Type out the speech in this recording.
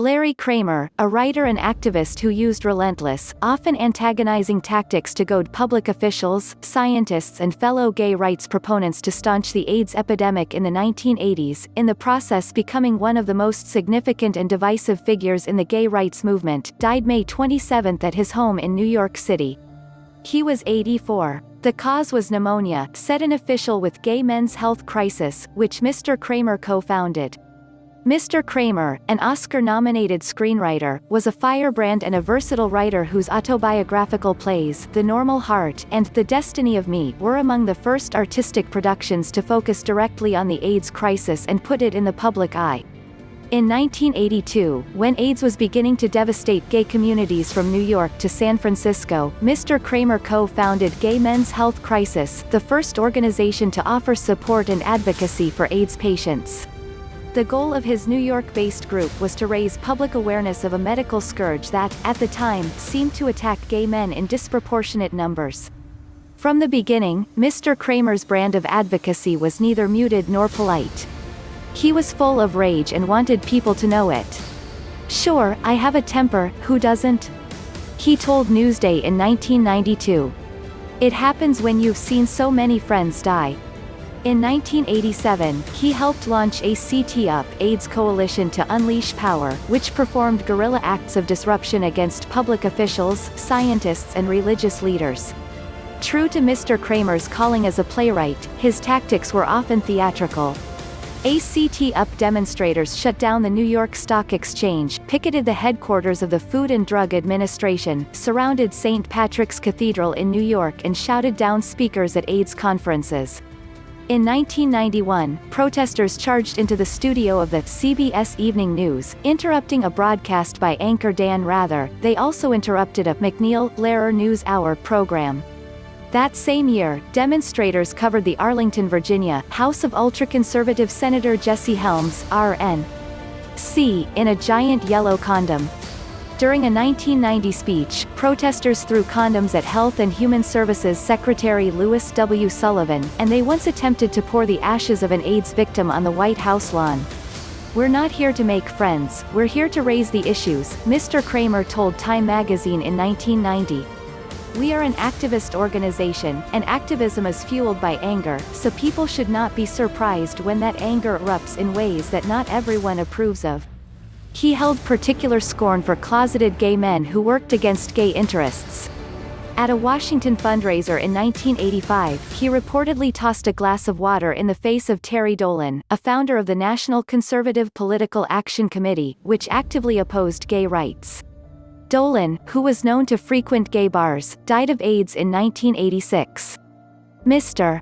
Larry Kramer, a writer and activist who used relentless, often antagonizing tactics to goad public officials, scientists and fellow gay rights proponents to staunch the AIDS epidemic in the 1980s, in the process becoming one of the most significant and divisive figures in the gay rights movement, died May 27 at his home in New York City. He was 84. The cause was pneumonia, said an official with Gay Men's Health Crisis, which Mr. Kramer co-founded. Mr. Kramer, an Oscar-nominated screenwriter, was a firebrand and a versatile writer whose autobiographical plays, The Normal Heart and The Destiny of Me, were among the first artistic productions to focus directly on the AIDS crisis and put it in the public eye. In 1982, when AIDS was beginning to devastate gay communities from New York to San Francisco, Mr. Kramer co-founded Gay Men's Health Crisis, the first organization to offer support and advocacy for AIDS patients. The goal of his New York-based group was to raise public awareness of a medical scourge that, at the time, seemed to attack gay men in disproportionate numbers. From the beginning, Mr. Kramer's brand of advocacy was neither muted nor polite. He was full of rage and wanted people to know it. "Sure, I have a temper, who doesn't?" he told Newsday in 1992. "It happens when you've seen so many friends die." In 1987, he helped launch ACT-UP AIDS Coalition to Unleash Power, which performed guerrilla acts of disruption against public officials, scientists and religious leaders. True to Mr. Kramer's calling as a playwright, his tactics were often theatrical. ACT-UP demonstrators shut down the New York Stock Exchange, picketed the headquarters of the Food and Drug Administration, surrounded St. Patrick's Cathedral in New York and shouted down speakers at AIDS conferences. In 1991, protesters charged into the studio of the CBS Evening News, interrupting a broadcast by anchor Dan Rather. They also interrupted a MacNeil, Lehrer News Hour program. That same year, demonstrators covered the Arlington, Virginia, house of ultraconservative Senator Jesse Helms, RNC, in a giant yellow condom. During a 1990 speech, protesters threw condoms at Health and Human Services Secretary Louis W. Sullivan, and they once attempted to pour the ashes of an AIDS victim on the White House lawn. "We're not here to make friends, we're here to raise the issues," Mr. Kramer told Time magazine in 1990. "We are an activist organization, and activism is fueled by anger, so people should not be surprised when that anger erupts in ways that not everyone approves of." He held particular scorn for closeted gay men who worked against gay interests. At a Washington fundraiser in 1985, he reportedly tossed a glass of water in the face of Terry Dolan, a founder of the National Conservative Political Action Committee, which actively opposed gay rights. Dolan, who was known to frequent gay bars, died of AIDS in 1986. Mr.